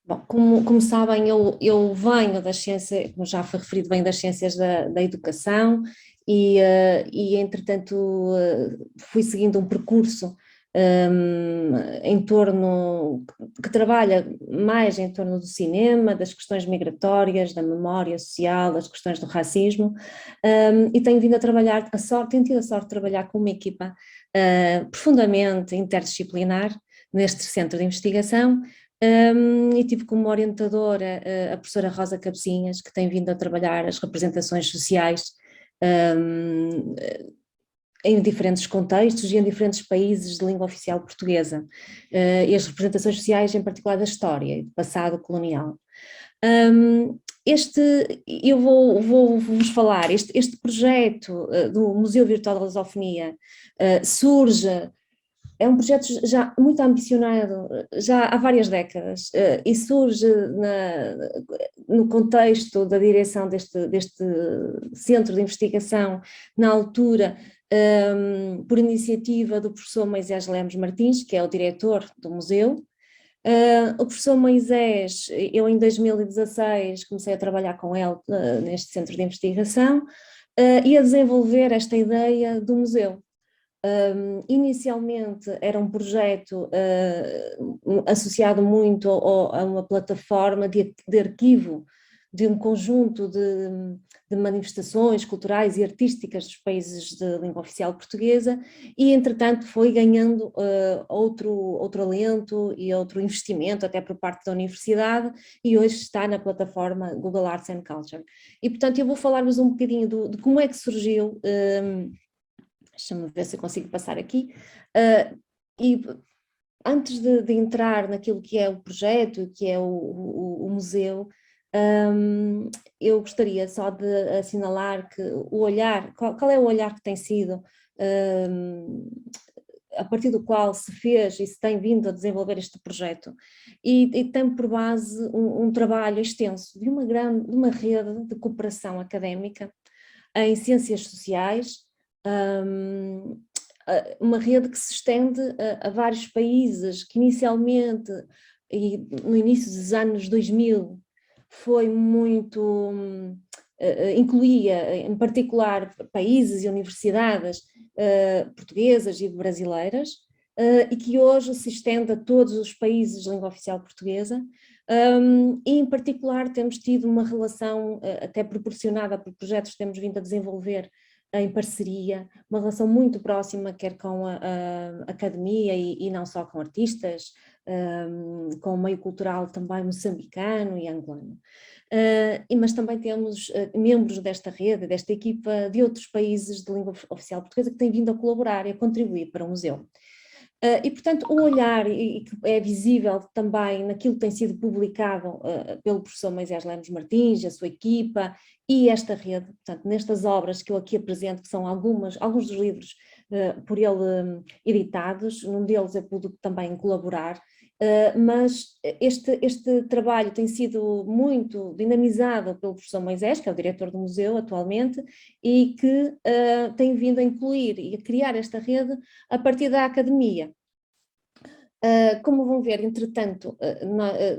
Bom, como sabem, eu venho das ciências, como já foi referido, venho das ciências da educação e entretanto, fui seguindo um percurso em torno, que trabalha mais em torno do cinema, das questões migratórias, da memória social, das questões do racismo, e tenho vindo a trabalhar, tenho tido a sorte de trabalhar com uma equipa profundamente interdisciplinar neste centro de investigação. E tive como orientadora a professora Rosa Cabecinhas, que tem vindo a trabalhar as representações sociais um, em diferentes contextos e em diferentes países de língua oficial portuguesa, e as representações sociais em particular da história e do passado colonial. Eu vou-vos falar, este projeto do Museu Virtual da Lusofonia surge. É um projeto já muito ambicionado, já há várias décadas, e surge no contexto da direção deste centro de investigação, na altura, por iniciativa do professor Moisés Lemos Martins, que é o diretor do museu. O professor Moisés, eu em 2016 comecei a trabalhar com ele neste centro de investigação e a desenvolver esta ideia do museu. Inicialmente era um projeto associado muito a uma plataforma de arquivo de um conjunto de manifestações culturais e artísticas dos países de língua oficial portuguesa e, entretanto, foi ganhando outro alento e outro investimento até por parte da universidade e hoje está na plataforma Google Arts and Culture. E, portanto, eu vou falar-vos um bocadinho de como é que surgiu. Deixa-me ver se eu consigo passar aqui. E antes de entrar naquilo que é o projeto, que é o museu, eu gostaria só de assinalar que o olhar, qual é o olhar que tem sido, a partir do qual se fez e se tem vindo a desenvolver este projeto, e tem por base um trabalho extenso de uma rede de cooperação académica em ciências sociais, uma rede que se estende a vários países, que inicialmente, e no início dos anos 2000, foi muito, incluía em particular países e universidades portuguesas e brasileiras, e que hoje se estende a todos os países de língua oficial portuguesa, e em particular temos tido uma relação até proporcionada por projetos que temos vindo a desenvolver em parceria, uma relação muito próxima, quer com a academia e não só com artistas, com o meio cultural também moçambicano e angolano. Mas também temos membros desta rede, desta equipa de outros países de língua oficial portuguesa que têm vindo a colaborar e a contribuir para o museu. E, portanto, o olhar, e que é visível também naquilo que tem sido publicado pelo professor Moisés Lemos Martins, a sua equipa e esta rede, portanto, nestas obras que eu aqui apresento, que são alguns dos livros por ele editados, num deles eu pude também colaborar, mas este trabalho tem sido muito dinamizado pelo professor Moisés, que é o diretor do museu atualmente, e que tem vindo a incluir e a criar esta rede a partir da academia. Como vão ver, entretanto,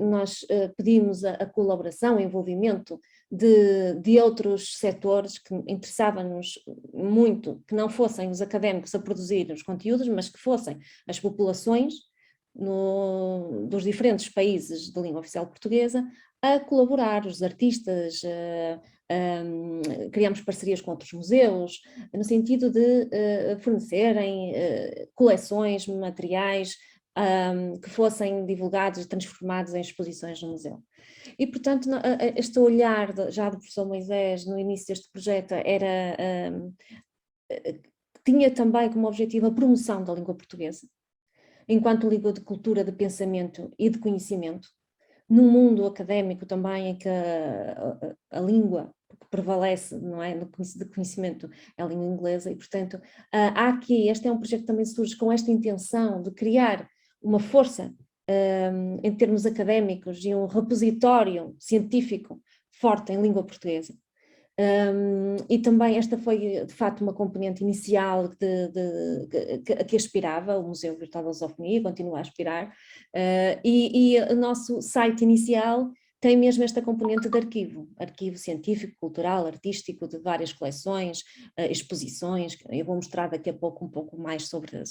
nós pedimos a colaboração, o envolvimento de outros setores que interessavam-nos muito, que não fossem os académicos a produzir os conteúdos, mas que fossem as populações dos diferentes países de língua oficial portuguesa a colaborar, os artistas, criamos parcerias com outros museus, no sentido de fornecerem coleções, materiais, que fossem divulgados e transformados em exposições no museu. E, portanto, este olhar já do professor Moisés no início deste projeto tinha também como objetivo a promoção da língua portuguesa, enquanto língua de cultura, de pensamento e de conhecimento, num mundo académico também em que a língua que prevalece, não é, de conhecimento é a língua inglesa, e, portanto, há aqui, este é um projeto que também surge com esta intenção de criar uma força em termos académicos e um repositório científico forte em língua portuguesa. E também esta foi, de facto, uma componente inicial que aspirava, o Museu Virtual da Lusofonia, continua a aspirar, e o nosso site inicial tem mesmo esta componente de arquivo científico, cultural, artístico, de várias coleções, exposições. Eu vou mostrar daqui a pouco um pouco mais sobre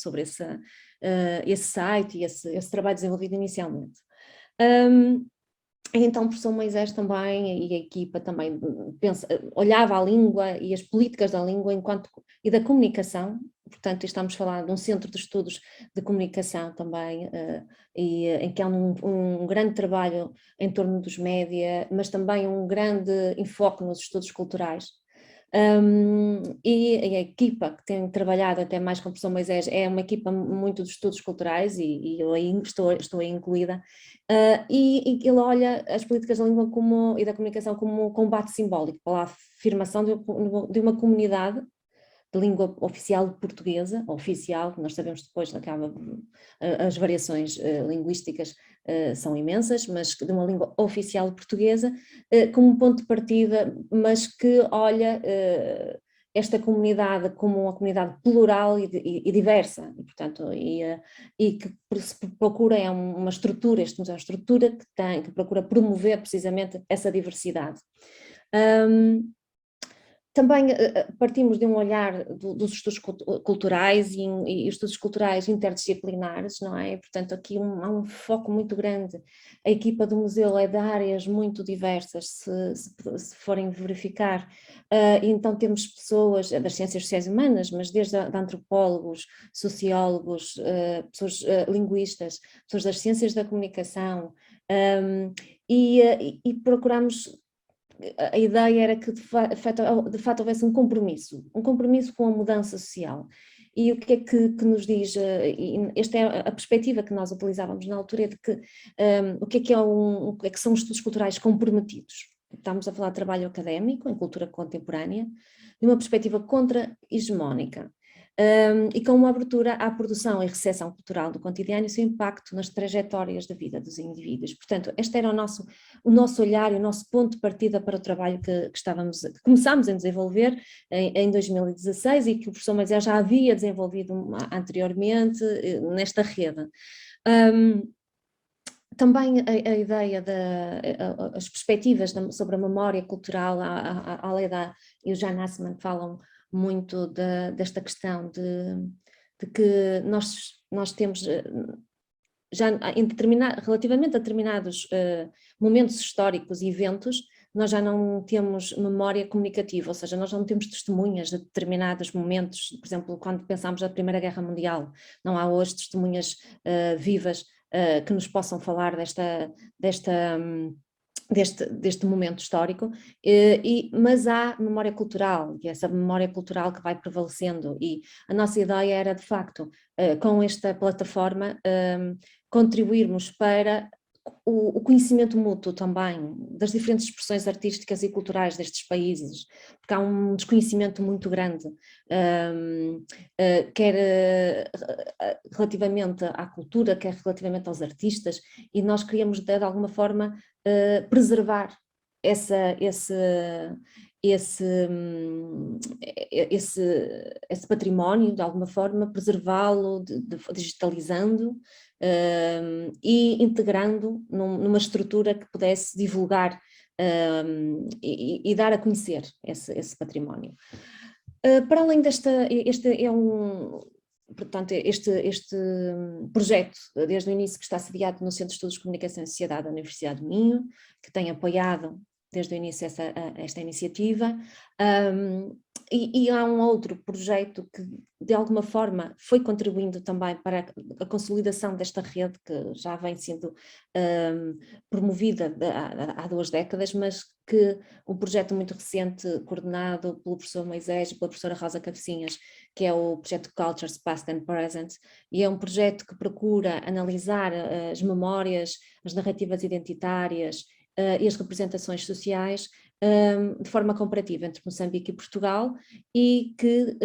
esse site e esse trabalho desenvolvido inicialmente. Então o professor Moisés também e a equipa também olhava a língua e as políticas da língua e da comunicação, portanto estamos a falar de um centro de estudos de comunicação também, em que há um grande trabalho em torno dos média, mas também um grande enfoque nos estudos culturais. E a equipa que tem trabalhado até mais com o professor Moisés é uma equipa muito de estudos culturais e eu aí estou aí incluída, e ele olha as políticas da língua e da comunicação como um combate simbólico pela afirmação de uma comunidade de língua oficial portuguesa, oficial, nós sabemos depois acaba, as variações linguísticas são imensas, mas de uma língua oficial portuguesa, como um ponto de partida, mas que olha esta comunidade como uma comunidade plural e diversa, e portanto, e que se procura uma estrutura, este museu é uma estrutura que procura promover precisamente essa diversidade. Também partimos de um olhar dos estudos culturais e estudos culturais interdisciplinares, não é? Portanto, aqui há um foco muito grande. A equipa do museu é de áreas muito diversas, se forem verificar. Então temos pessoas das ciências sociais humanas, mas desde de antropólogos, sociólogos, pessoas linguistas, pessoas das ciências da comunicação, e procuramos. A ideia era que de fato houvesse um compromisso com a mudança social. E o que é que nos diz, esta é a perspectiva que nós utilizávamos na altura, é de que o que é que são os estudos culturais comprometidos. Estamos a falar de trabalho académico em cultura contemporânea, de uma perspectiva contra-hegemónica. E com uma abertura à produção e recepção cultural do cotidiano e seu impacto nas trajetórias da vida dos indivíduos. Portanto, este era o nosso olhar e o nosso ponto de partida para o trabalho que começámos a desenvolver em 2016 e que o professor Moisés já havia desenvolvido anteriormente nesta rede. Também a ideia as perspectivas sobre a memória cultural, a Leda e o Jan Assmann falam muito desta questão de que nós temos já relativamente a determinados momentos históricos e eventos, nós já não temos memória comunicativa, ou seja, nós não temos testemunhas de determinados momentos, por exemplo, quando pensamos na Primeira Guerra Mundial, não há hoje testemunhas vivas que nos possam falar deste momento histórico, mas há memória cultural, e essa memória cultural que vai prevalecendo, e a nossa ideia era, de facto, com esta plataforma, contribuirmos para o conhecimento mútuo também das diferentes expressões artísticas e culturais destes países, porque há um desconhecimento muito grande, quer relativamente à cultura, quer relativamente aos artistas, e nós queríamos de alguma forma preservar esse património, de alguma forma, preservá-lo, digitalizando e integrando numa estrutura que pudesse divulgar e dar a conhecer esse património. Para além portanto, este projeto, desde o início, que está sediado no Centro de Estudos de Comunicação e Sociedade da Universidade do Minho, que tem apoiado desde o início esta iniciativa, e há um outro projeto que de alguma forma foi contribuindo também para a consolidação desta rede que já vem sendo promovida há 2 décadas, mas que um projeto muito recente coordenado pelo professor Moisés e pela professora Rosa Cabecinhas, que é o projeto Cultures Past and Present, e é um projeto que procura analisar as memórias, as narrativas identitárias e as representações sociais de forma comparativa entre Moçambique e Portugal, e que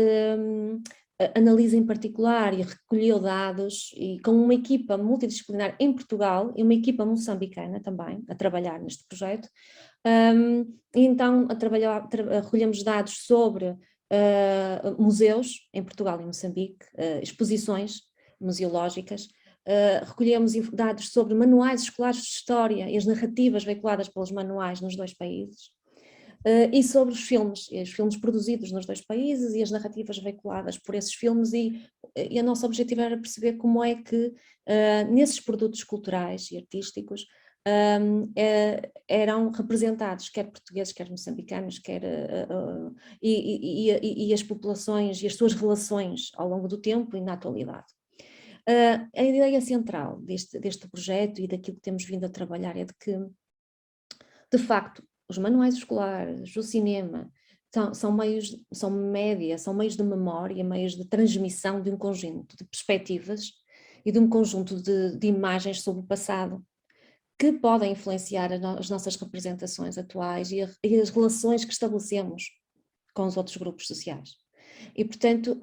analisa em particular e recolheu dados e com uma equipa multidisciplinar em Portugal e uma equipa moçambicana também a trabalhar neste projeto, E então recolhemos dados sobre museus em Portugal e Moçambique, exposições museológicas, recolhemos dados sobre manuais escolares de história e as narrativas veiculadas pelos manuais nos dois países, e sobre os filmes produzidos nos dois países e as narrativas veiculadas por esses filmes, e o nosso objetivo era perceber como é que nesses produtos culturais e artísticos eram representados quer portugueses, quer moçambicanos, e as populações e as suas relações ao longo do tempo e na atualidade. A ideia central deste projeto e daquilo que temos vindo a trabalhar é de que, de facto, os manuais escolares, o cinema, são meios de memória, meios de transmissão de um conjunto de perspectivas e de um conjunto de imagens sobre o passado, que podem influenciar as nossas representações atuais e as relações que estabelecemos com os outros grupos sociais. E, portanto,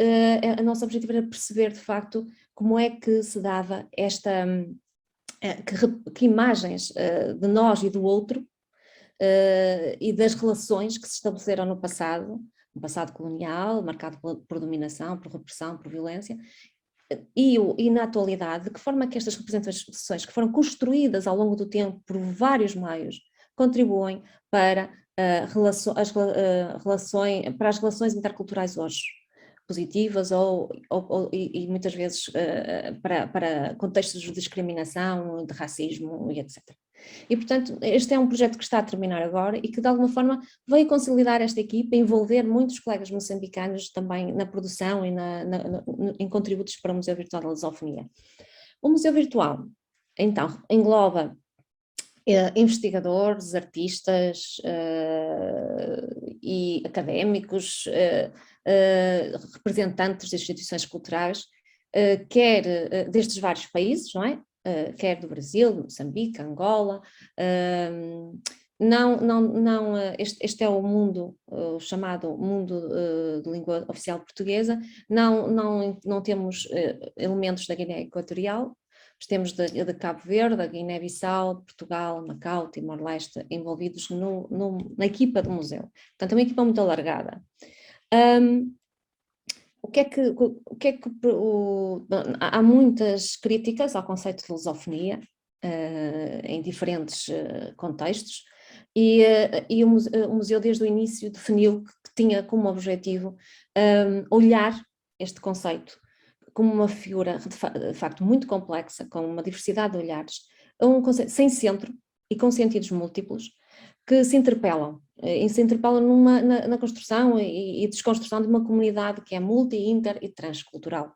o nosso objetivo era perceber, de facto, como é que se dava que imagens de nós e do outro e das relações que se estabeleceram no passado colonial, marcado por dominação, por repressão, por violência, e na atualidade, de que forma que estas representações que foram construídas ao longo do tempo por vários meios contribuem para as relações interculturais hoje, positivas e muitas vezes para contextos de discriminação, de racismo e etc. E, portanto, este é um projeto que está a terminar agora e que, de alguma forma, veio consolidar esta equipa, envolver muitos colegas moçambicanos também na produção e em contributos para o Museu Virtual da Lusofonia. O Museu Virtual, então, engloba investigadores, artistas e académicos, representantes de instituições culturais, quer destes vários países, não é? Quer do Brasil, Moçambique, Angola. Este é o mundo, o chamado mundo de língua oficial portuguesa. Não temos elementos da Guiné Equatorial, mas temos de Cabo Verde, da Guiné-Bissau, Portugal, Macau, Timor-Leste envolvidos na equipa do museu. Portanto, é uma equipa muito alargada. Há muitas críticas ao conceito de lusofonia em diferentes contextos, e o museu desde o início definiu que tinha como objetivo olhar este conceito como uma figura de facto muito complexa, com uma diversidade de olhares, um conceito sem centro e com sentidos múltiplos, que se interpelam na construção e desconstrução de uma comunidade que é multi, inter e transcultural.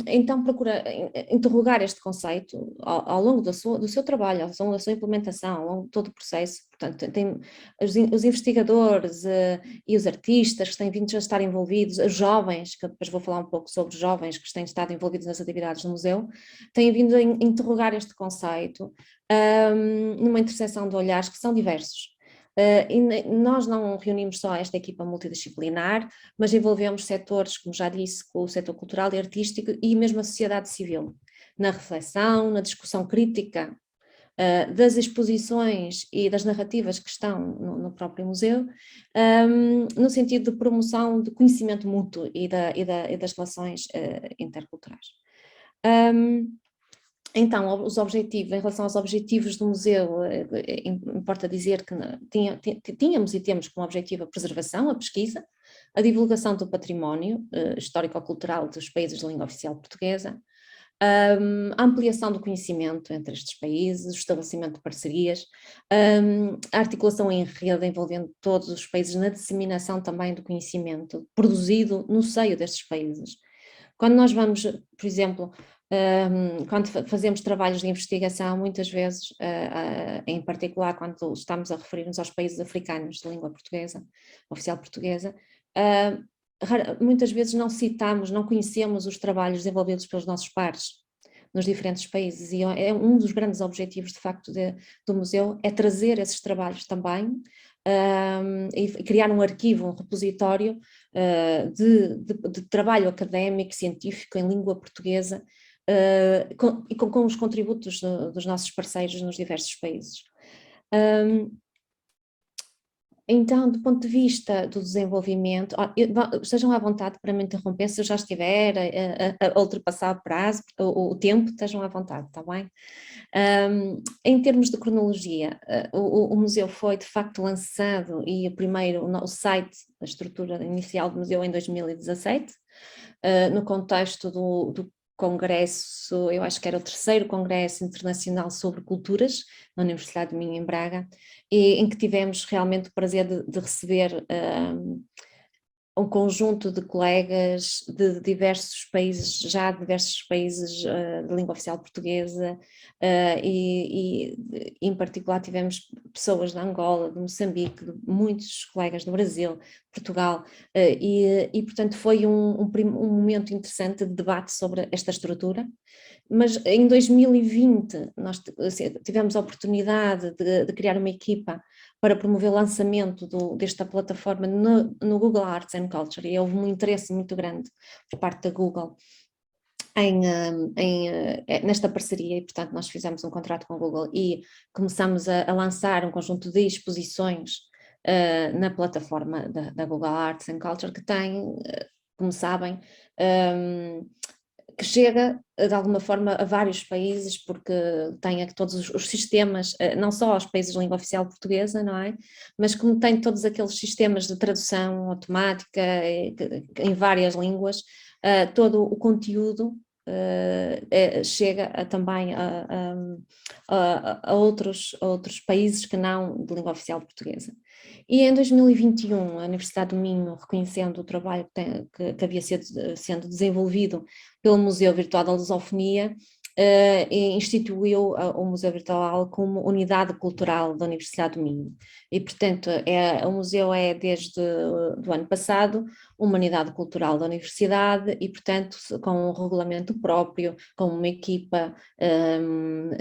Então procura interrogar este conceito ao longo do seu trabalho, ao longo da sua implementação, ao longo de todo o processo. Portanto, tem os investigadores e os artistas que têm vindo a estar envolvidos, os jovens, que depois vou falar um pouco sobre os jovens que têm estado envolvidos nas atividades do museu, têm vindo a interrogar este conceito numa interseção de olhares que são diversos. E nós não reunimos só esta equipa multidisciplinar, mas envolvemos setores, como já disse, com o setor cultural e artístico e mesmo a sociedade civil, na reflexão, na discussão crítica das exposições e das narrativas que estão no próprio museu, no sentido de promoção de conhecimento mútuo e das relações interculturais. Então, em relação aos objetivos do museu, importa dizer que tínhamos e temos como objetivo a preservação, a pesquisa, a divulgação do património histórico-cultural dos países de língua oficial portuguesa, a ampliação do conhecimento entre estes países, o estabelecimento de parcerias, a articulação em rede envolvendo todos os países na disseminação também do conhecimento produzido no seio destes países. Quando nós vamos, por exemplo, quando fazemos trabalhos de investigação, muitas vezes, em particular quando estamos a referir-nos aos países africanos de língua portuguesa, oficial portuguesa, muitas vezes não conhecemos os trabalhos desenvolvidos pelos nossos pares nos diferentes países, e é um dos grandes objetivos, de facto, do museu, é trazer esses trabalhos também, e criar um arquivo, um repositório de trabalho académico, científico em língua portuguesa, e com os contributos dos nossos parceiros nos diversos países. Então, do ponto de vista do desenvolvimento, estejam à vontade para me interromper se eu já estiver a ultrapassar o prazo, o tempo, estejam à vontade, está bem? Em termos de cronologia, o museu foi de facto lançado e o site, a estrutura inicial do museu em 2017, no contexto do congresso, eu acho que era o terceiro congresso internacional sobre culturas, na Universidade de Minho, em Braga, e em que tivemos realmente o prazer de receber um conjunto de colegas de diversos países, já de diversos países de língua oficial portuguesa, e em particular tivemos pessoas de Angola, de Moçambique, de muitos colegas do Brasil, Portugal, e portanto foi um momento interessante de debate sobre esta estrutura. Mas em 2020 nós tivemos a oportunidade de criar uma equipa para promover o lançamento desta plataforma no Google Arts and Culture, e houve um interesse muito grande por parte da Google nesta parceria, e portanto nós fizemos um contrato com a Google e começamos a lançar um conjunto de exposições na plataforma da Google Arts and Culture, que tem, como sabem, que chega de alguma forma a vários países, porque tem todos os sistemas, não só aos países de língua oficial portuguesa, não é? Mas como tem todos aqueles sistemas de tradução automática em várias línguas, todo o conteúdo chega também a outros países que não de língua oficial portuguesa. E em 2021, a Universidade do Minho, reconhecendo o trabalho que havia sendo desenvolvido pelo Museu Virtual da Lusofonia, instituiu o Museu Virtual como unidade cultural da Universidade do Minho. E, portanto, o museu é, desde o ano passado, uma unidade cultural da Universidade e, portanto, com um regulamento próprio, com uma equipa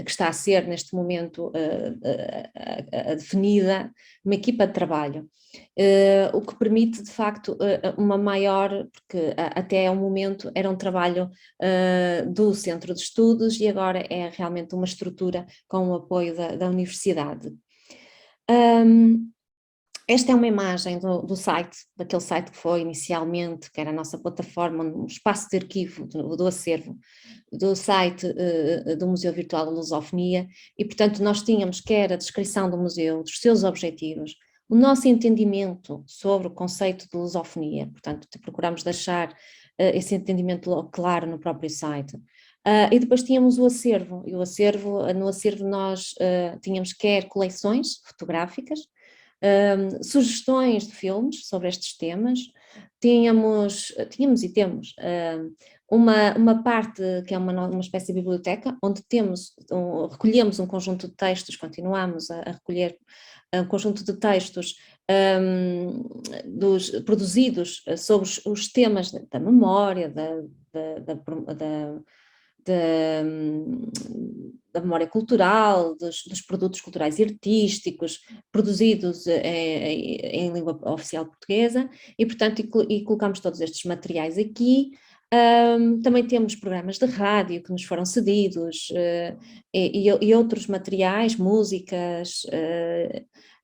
que está a ser, neste momento, definida, uma equipa de trabalho. O que permite, de facto, uma maior, porque até ao momento era um trabalho do Centro de Estudos e agora é realmente uma estrutura com o apoio da Universidade. Esta é uma imagem do site, daquele site que foi inicialmente, que era a nossa plataforma, um espaço de arquivo do acervo, do site do Museu Virtual da Lusofonia, e portanto nós tínhamos quer a descrição do museu, dos seus objetivos, o nosso entendimento sobre o conceito de lusofonia, portanto procuramos deixar esse entendimento claro no próprio site. E depois tínhamos o acervo, e no acervo nós tínhamos quer coleções fotográficas, sugestões de filmes sobre estes temas, tínhamos e temos uma parte que é uma espécie de biblioteca, onde recolhemos um conjunto de textos, continuamos a recolher um conjunto de textos produzidos sobre os temas da memória, da memória cultural, dos produtos culturais e artísticos produzidos em língua oficial portuguesa, e portanto colocamos todos estes materiais aqui. Também temos programas de rádio que nos foram cedidos e outros materiais, músicas,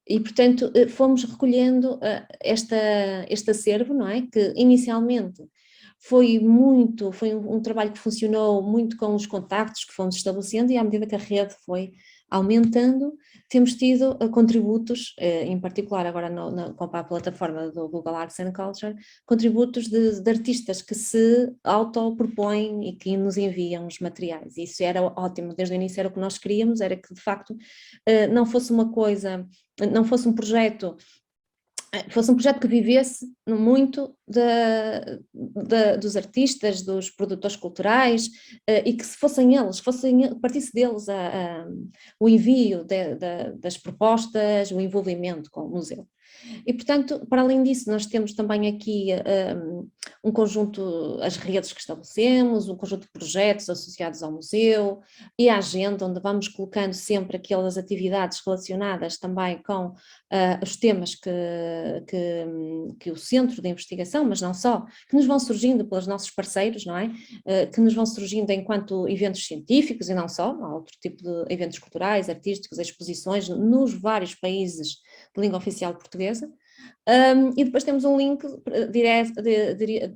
e portanto fomos recolhendo este acervo, não é? Que inicialmente foi um trabalho que funcionou muito com os contactos que fomos estabelecendo, e à medida que a rede foi aumentando, temos tido contributos, em particular agora com a plataforma do Google Arts and Culture, contributos de artistas que se autopropõem e que nos enviam os materiais. Isso era ótimo, desde o início era o que nós queríamos, era que de facto não fosse um projeto que vivesse muito dos artistas, dos produtores culturais, e que partisse deles o envio das propostas, o envolvimento com o museu. E, portanto, para além disso, nós temos também aqui um conjunto, as redes que estabelecemos, um conjunto de projetos associados ao museu e a agenda, onde vamos colocando sempre aquelas atividades relacionadas também com os temas que o Centro de Investigação, mas não só, que nos vão surgindo pelos nossos parceiros, não é? Que nos vão surgindo enquanto eventos científicos e não só, há outro tipo de eventos culturais, artísticos, exposições nos vários países de língua oficial portuguesa. E depois temos um link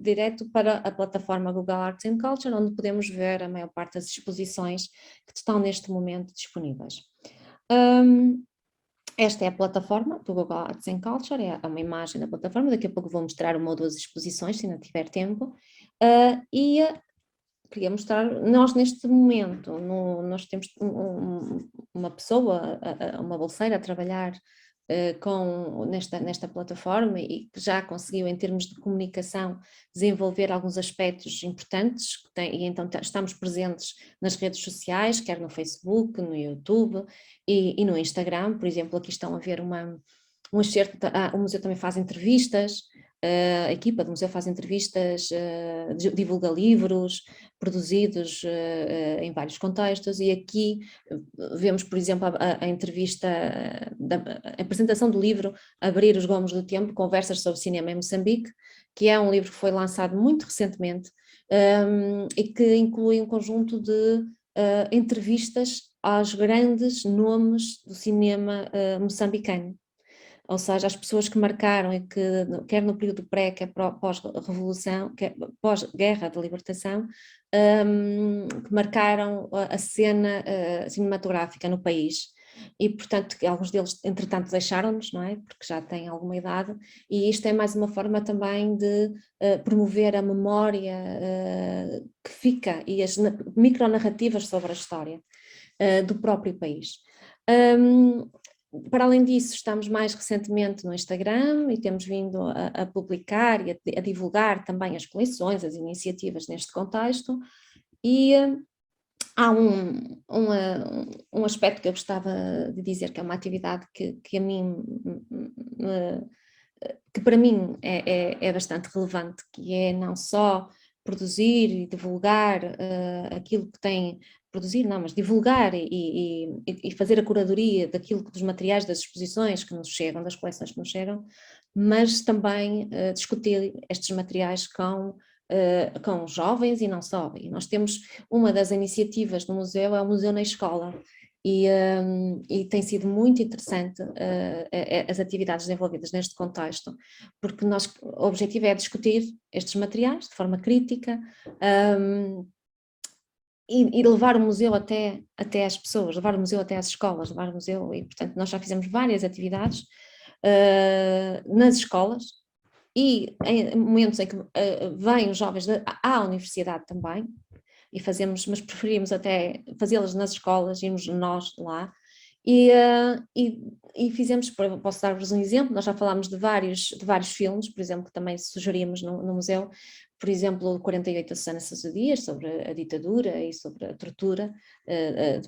direto para a plataforma Google Arts and Culture, onde podemos ver a maior parte das exposições que estão neste momento disponíveis. Esta é a plataforma do Google Arts and Culture, é uma imagem da plataforma, daqui a pouco vou mostrar uma ou duas exposições, se ainda tiver tempo, e queria mostrar, nós neste momento, nós temos uma pessoa, uma bolseira a trabalhar nesta plataforma e que já conseguiu, em termos de comunicação, desenvolver alguns aspectos importantes, e então estamos presentes nas redes sociais, quer no Facebook, no YouTube e no Instagram. Por exemplo, aqui estão a ver um excerto, o museu também faz entrevistas, a equipa do museu faz entrevistas, divulga livros produzidos em vários contextos, e aqui vemos, por exemplo, a entrevista, a apresentação do livro Abrir os Gomos do Tempo, Conversas sobre Cinema em Moçambique, que é um livro que foi lançado muito recentemente e que inclui um conjunto de entrevistas aos grandes nomes do cinema moçambicano. Ou seja, as pessoas que marcaram e que, quer no período pré, quer pós-revolução, quer pós-guerra de libertação, que marcaram a cena cinematográfica no país. E, portanto, alguns deles, entretanto, deixaram-nos, não é? Porque já têm alguma idade, e isto é mais uma forma também de promover a memória que fica e as micronarrativas sobre a história do próprio país. Para além disso, estamos mais recentemente no Instagram e temos vindo a publicar e a divulgar também as coleções, as iniciativas neste contexto, e há um aspecto que eu gostava de dizer, que é uma atividade que a mim, que para mim é bastante relevante, que é não só produzir e divulgar aquilo que tem, produzir não, mas divulgar e fazer a curadoria dos materiais das exposições que nos chegam, das coleções que nos chegam, mas também discutir estes materiais com jovens e não só. E nós temos uma das iniciativas do museu, é o Museu na Escola, e tem sido muito interessante as atividades desenvolvidas neste contexto, porque o objetivo é discutir estes materiais de forma crítica e levar o museu até as pessoas, levar o museu até às escolas, levar o museu, e portanto nós já fizemos várias atividades nas escolas, e em momentos em que vêm os jovens à universidade também, e mas preferimos até fazê-las nas escolas, irmos nós lá, e fizemos, posso dar-vos um exemplo, nós já falámos de vários filmes, por exemplo, que também sugerimos no museu, por exemplo, 48 assassinatos a dias, sobre a ditadura e sobre a tortura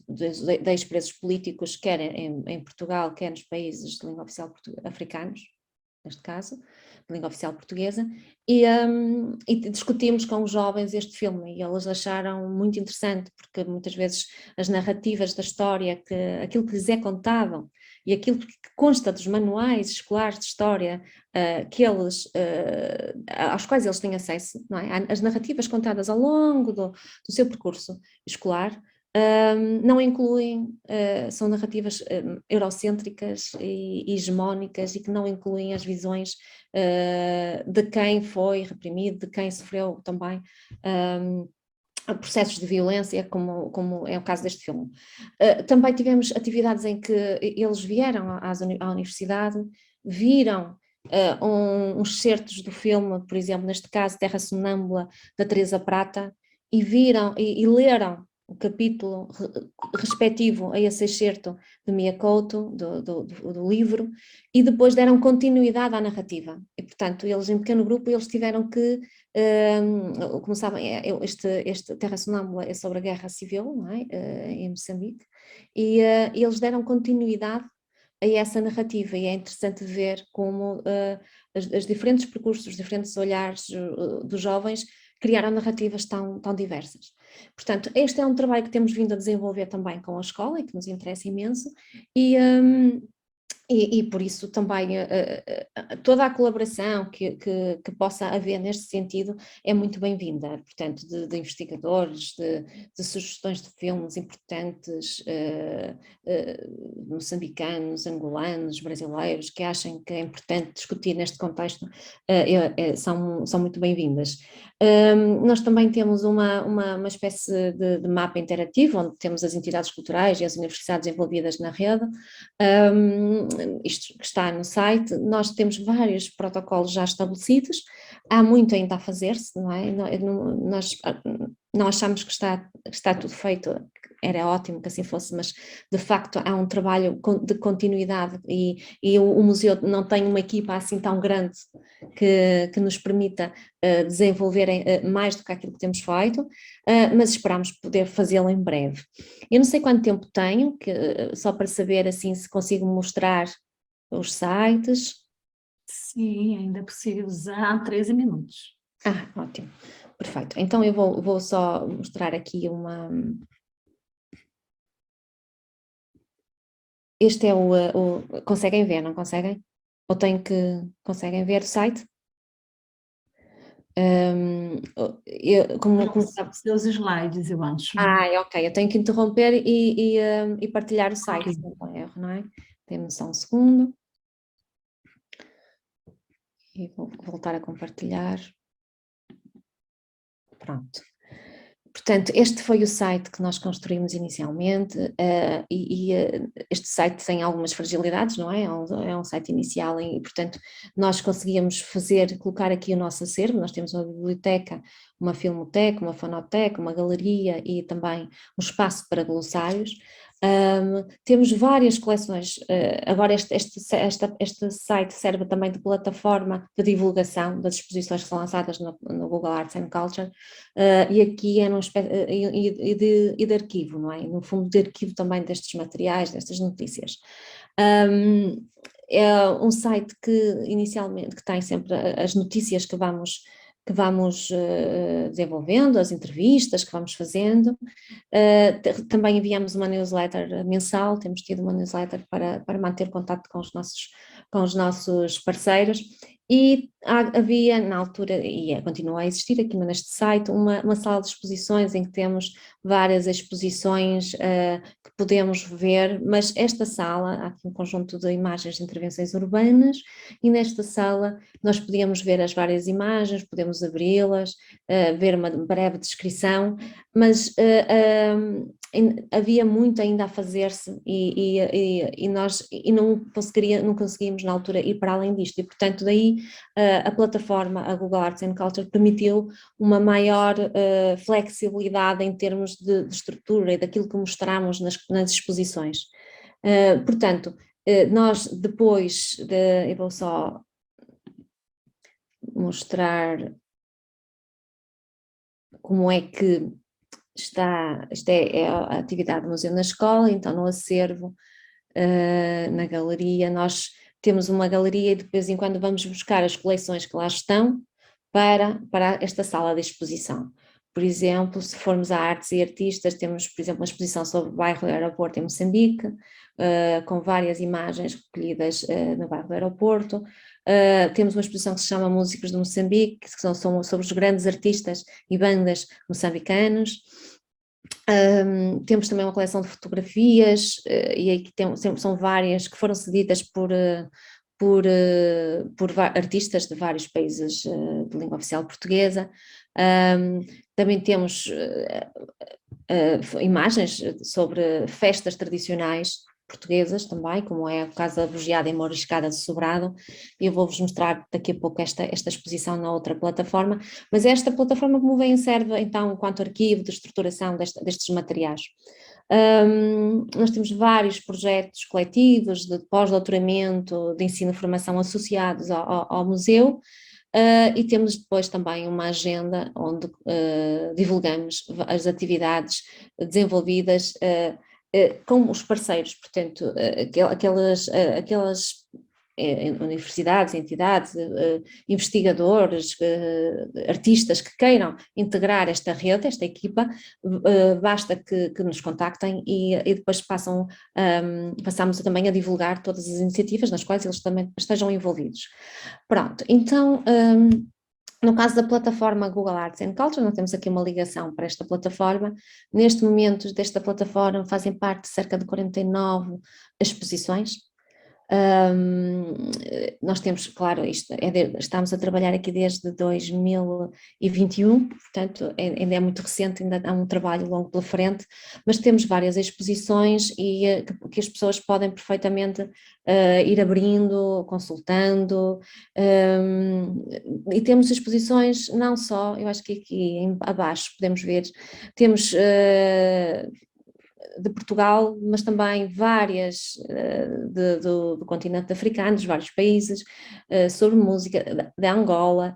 de ex-presos políticos, quer em Portugal, quer nos países de língua oficial africanos, neste caso, de língua oficial portuguesa, e discutimos com os jovens este filme, e eles acharam muito interessante, porque muitas vezes as narrativas da história, aquilo que lhes é contado, e aquilo que consta dos manuais escolares de história aos quais eles têm acesso, não é? As narrativas contadas ao longo do seu percurso escolar, não incluem, são narrativas eurocêntricas e hegemónicas, e que não incluem as visões de quem foi reprimido, de quem sofreu também processos de violência, como é o caso deste filme. Também tivemos atividades em que eles vieram à universidade, viram uns excertos do filme, por exemplo, neste caso Terra Sonâmbula, da Teresa Prata, e viram e leram o capítulo respectivo a esse excerto de Mia Couto, do livro, e depois deram continuidade à narrativa. E, portanto, eles em pequeno grupo, eles tiveram que, como sabem, este Terra Sonâmbula é sobre a guerra civil, não é? Em Moçambique, e eles deram continuidade a essa narrativa, e é interessante ver como os diferentes percursos, os diferentes olhares dos jovens criaram narrativas tão diversas. Portanto, este é um trabalho que temos vindo a desenvolver também com a escola e que nos interessa imenso, e por isso também toda a colaboração que possa haver neste sentido é muito bem-vinda, portanto, de investigadores, de sugestões de filmes importantes, moçambicanos, angolanos, brasileiros, que achem que é importante discutir neste contexto, são muito bem-vindas. Nós também temos uma espécie de mapa interativo, onde temos as entidades culturais e as universidades envolvidas na rede. Isto que está no site, nós temos vários protocolos já estabelecidos, há muito ainda a fazer-se, não é? Nós não achamos que está tudo feito, era ótimo que assim fosse, mas de facto há um trabalho de continuidade e o museu não tem uma equipa assim tão grande que nos permita desenvolver mais do que aquilo que temos feito, mas esperamos poder fazê-lo em breve. Eu não sei quanto tempo tenho, só para saber assim se consigo mostrar os sites. Sim, ainda é possível usar 13 minutos. Ótimo, perfeito. Então eu vou só mostrar aqui uma... Este é conseguem ver, não conseguem? Ou tenho que... Conseguem ver o site? Como seus slides, eu acho. Ok, eu tenho que interromper e partilhar o site, Ok. se não tem erro, não é? Dê-me só um segundo. E vou voltar a compartilhar. Pronto. Portanto, este foi o site que nós construímos inicialmente, este site tem algumas fragilidades, não é? É um site inicial e, portanto, nós conseguíamos colocar aqui o nosso acervo. Nós temos uma biblioteca, uma filmoteca, uma fonoteca, uma galeria e também um espaço para glossários. Temos várias coleções, agora este site serve também de plataforma de divulgação das exposições que são lançadas no Google Arts and Culture, e aqui é de arquivo, não é? No fundo de arquivo também destes materiais, destas notícias. É um site que inicialmente que tem sempre as notícias que vamos desenvolvendo, as entrevistas que vamos fazendo. Também enviamos uma newsletter mensal, temos tido uma newsletter para manter contato com os nossos parceiros, e havia na altura, e continua a existir aqui neste site, uma sala de exposições em que temos várias exposições que podemos ver, mas esta sala, há aqui um conjunto de imagens de intervenções urbanas, e nesta sala nós podíamos ver as várias imagens, podemos abri-las, ver uma breve descrição, mas havia muito ainda a fazer-se e nós não conseguíamos na altura ir para além disto, e portanto daí a plataforma, a Google Arts and Culture, permitiu uma maior flexibilidade em termos de estrutura e daquilo que mostramos nas exposições. Portanto, nós depois, eu vou só mostrar como é que isto é a atividade do Museu na Escola. Então no acervo, na galeria, nós temos uma galeria e de vez em quando vamos buscar as coleções que lá estão para esta sala de exposição. Por exemplo, se formos a Artes e Artistas, temos, por exemplo, uma exposição sobre o bairro do aeroporto em Moçambique, com várias imagens recolhidas no bairro do aeroporto. Temos uma exposição que se chama Músicos de Moçambique, que são sobre os grandes artistas e bandas moçambicanos. Temos também uma coleção de fotografias, e aqui são várias que foram cedidas por artistas de vários países de língua oficial portuguesa. Também temos imagens sobre festas tradicionais portuguesas também, como é o caso da Bugiada e Mouriscada de Sobrado. Eu vou-vos mostrar daqui a pouco esta exposição na outra plataforma, mas esta plataforma, como veem, serve então enquanto arquivo de estruturação destes materiais. Nós temos vários projetos coletivos de pós-doutoramento, de ensino e formação associados ao museu, e temos depois também uma agenda onde divulgamos as atividades desenvolvidas com os parceiros, portanto, aquelas universidades, entidades, investigadores, artistas que queiram integrar esta rede, esta equipa, basta que nos contactem e depois passamos também a divulgar todas as iniciativas nas quais eles também estejam envolvidos. Pronto, então, no caso da plataforma Google Arts and Culture, nós temos aqui uma ligação para esta plataforma. Neste momento, desta plataforma fazem parte cerca de 49 exposições. Nós temos, claro, estamos a trabalhar aqui desde 2021, portanto ainda é muito recente, ainda há um trabalho longo pela frente, mas temos várias exposições e que as pessoas podem perfeitamente ir abrindo, consultando, e temos exposições não só, eu acho que aqui abaixo podemos ver, temos de Portugal, mas também várias do continente africano, dos vários países, sobre música, de Angola,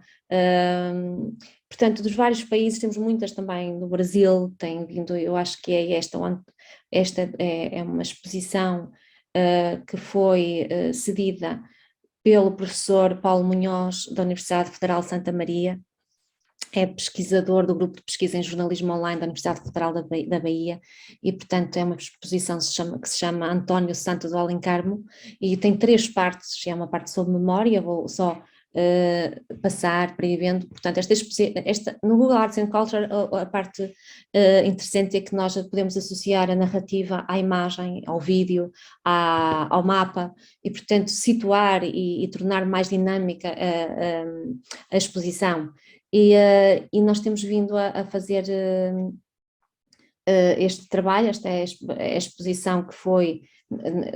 portanto, dos vários países, temos muitas também do Brasil, tem vindo, eu acho que é esta é uma exposição que foi cedida pelo professor Paulo Munhoz, da Universidade Federal de Santa Maria, é pesquisador do grupo de pesquisa em jornalismo online da Universidade Federal da Bahia e, portanto, é uma exposição que se chama António Santo do Alencarmo e tem 3 partes, é uma parte sobre memória, vou só passar para ir vendo, portanto, no Google Arts and Culture a parte interessante é que nós podemos associar a narrativa à imagem, ao vídeo, ao mapa e, portanto, situar e tornar mais dinâmica a exposição. E nós temos vindo a fazer este trabalho, esta é a exposição que foi,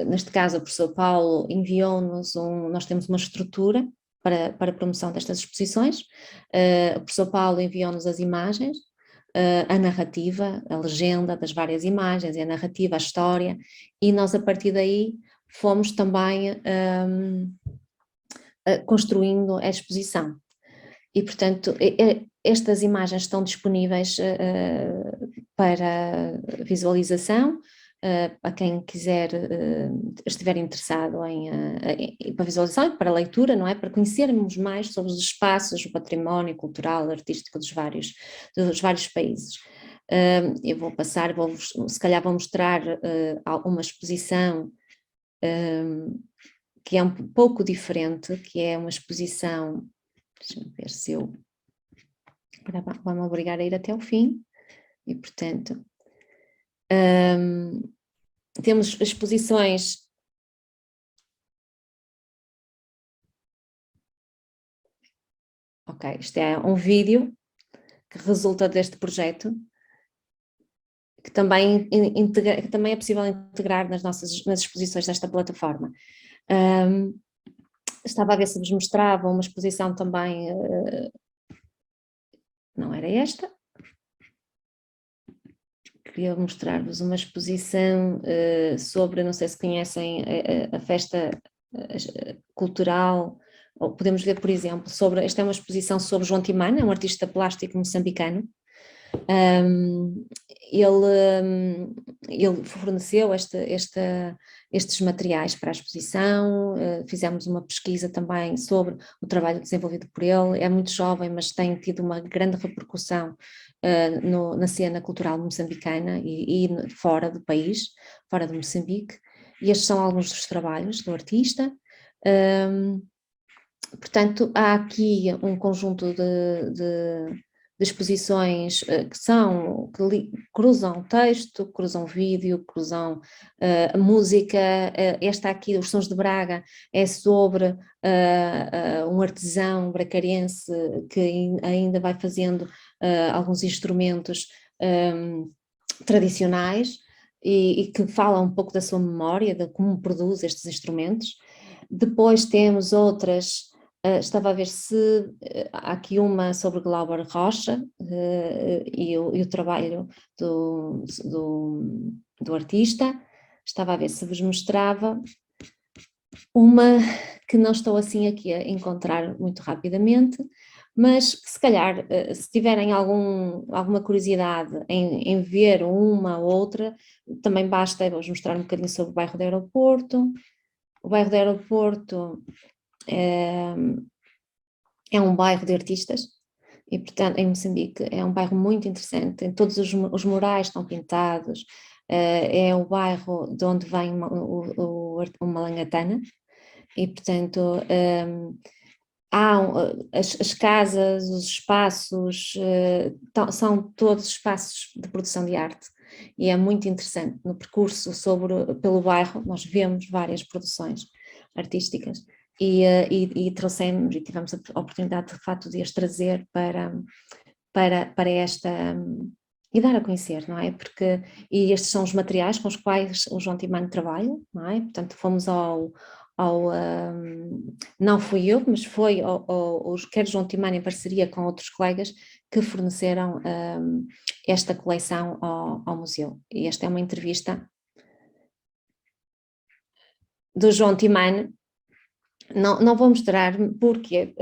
neste caso o professor Paulo enviou-nos, nós temos uma estrutura para a promoção destas exposições, o professor Paulo enviou-nos as imagens, a narrativa, a legenda das várias imagens, e a narrativa, a história, e nós a partir daí fomos também construindo a exposição. E, portanto, estas imagens estão disponíveis para visualização, para quem quiser, estiver interessado para visualização e para leitura, não é? Para conhecermos mais sobre os espaços, o património cultural, artístico dos vários países. Eu vou passar, se calhar vou mostrar uma exposição que é um pouco diferente, que é uma exposição. Deixa-me ver se eu... Vamos obrigar a ir até o fim. E, portanto, temos exposições... Ok, isto é um vídeo que resulta deste projeto, que também é possível integrar nas exposições desta plataforma. Estava a ver se vos mostrava uma exposição também, não era esta, queria mostrar-vos uma exposição sobre, não sei se conhecem a festa cultural, ou podemos ver, por exemplo, esta é uma exposição sobre João Timana, um artista plástico moçambicano. Ele forneceu estes materiais para a exposição, fizemos uma pesquisa também sobre o trabalho desenvolvido por ele, é muito jovem, mas tem tido uma grande repercussão na cena cultural moçambicana e fora do país, fora de Moçambique, e estes são alguns dos trabalhos do artista. Portanto, há aqui um conjunto de exposições que cruzam texto, cruzam vídeo, cruzam música. Esta aqui, Os Sons de Braga, é sobre um artesão bracarense que ainda vai fazendo alguns instrumentos tradicionais e que fala um pouco da sua memória, de como produz estes instrumentos. Depois temos outras... estava a ver se há aqui uma sobre Glauber Rocha e o trabalho do artista. Estava a ver se vos mostrava uma que não estou assim aqui a encontrar muito rapidamente, mas que se calhar, se tiverem alguma curiosidade em ver uma ou outra, também basta, vou mostrar um bocadinho sobre o bairro do Aeroporto. O bairro do Aeroporto é um bairro de artistas, e portanto em Moçambique é um bairro muito interessante, em todos os murais estão pintados, é o bairro de onde vem o Malangatana, e portanto há as casas, os espaços, são todos espaços de produção de arte, e é muito interessante. No percurso pelo bairro nós vemos várias produções artísticas, e trouxemos e tivemos a oportunidade de facto de as trazer para esta, e dar a conhecer, não é? E estes são os materiais com os quais o João Timano trabalha, não é? Portanto, fomos não fui eu, mas foi quer João Timano em parceria com outros colegas que forneceram esta coleção ao museu. E esta é uma entrevista do João Timano. Não vou mostrar porque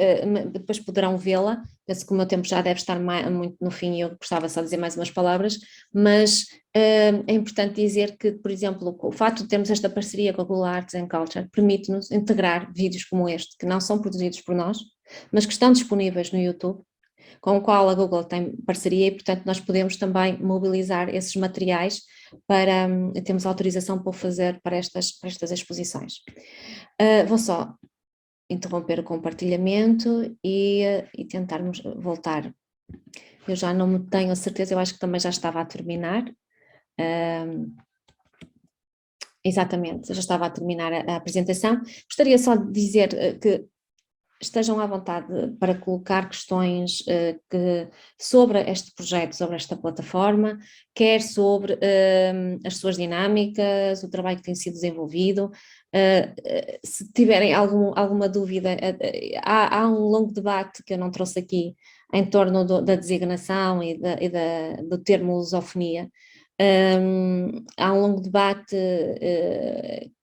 depois poderão vê-la. Penso que o meu tempo já deve estar muito no fim e eu gostava só de dizer mais umas palavras, mas é importante dizer que, por exemplo, o facto de termos esta parceria com a Google Arts and Culture permite-nos integrar vídeos como este, que não são produzidos por nós, mas que estão disponíveis no YouTube, com o qual a Google tem parceria, e portanto nós podemos também mobilizar esses materiais para termos autorização para o fazer para estas exposições. Vou só interromper o compartilhamento e tentarmos voltar. Eu já não tenho a certeza, eu acho que também já estava a terminar. Exatamente, já estava a terminar a apresentação. Gostaria só de dizer que estejam à vontade para colocar questões sobre este projeto, sobre esta plataforma, quer sobre as suas dinâmicas, o trabalho que tem sido desenvolvido. Se tiverem alguma dúvida, há um longo debate que eu não trouxe aqui em torno da designação e do termo lusofonia. Há um longo debate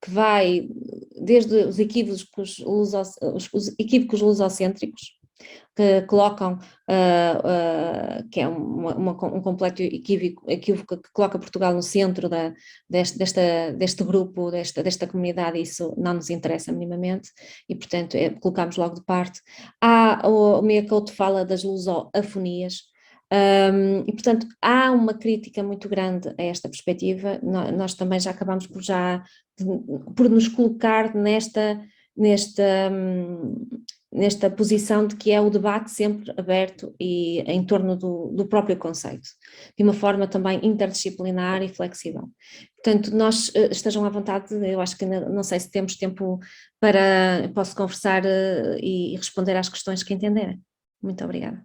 que vai desde os equívocos lusocêntricos, que colocam, que é um completo equívoco que coloca Portugal no centro deste grupo, desta comunidade, e isso não nos interessa minimamente, e portanto colocamos logo de parte. O Mia Couto fala das lusoafonias, e portanto há uma crítica muito grande a esta perspectiva. Nós também já acabamos por nos colocar nesta posição de que é o debate sempre aberto e em torno do próprio conceito, de uma forma também interdisciplinar e flexível. Portanto, estejam à vontade, eu acho que não sei se temos tempo posso conversar e responder às questões que entenderem. Muito obrigada.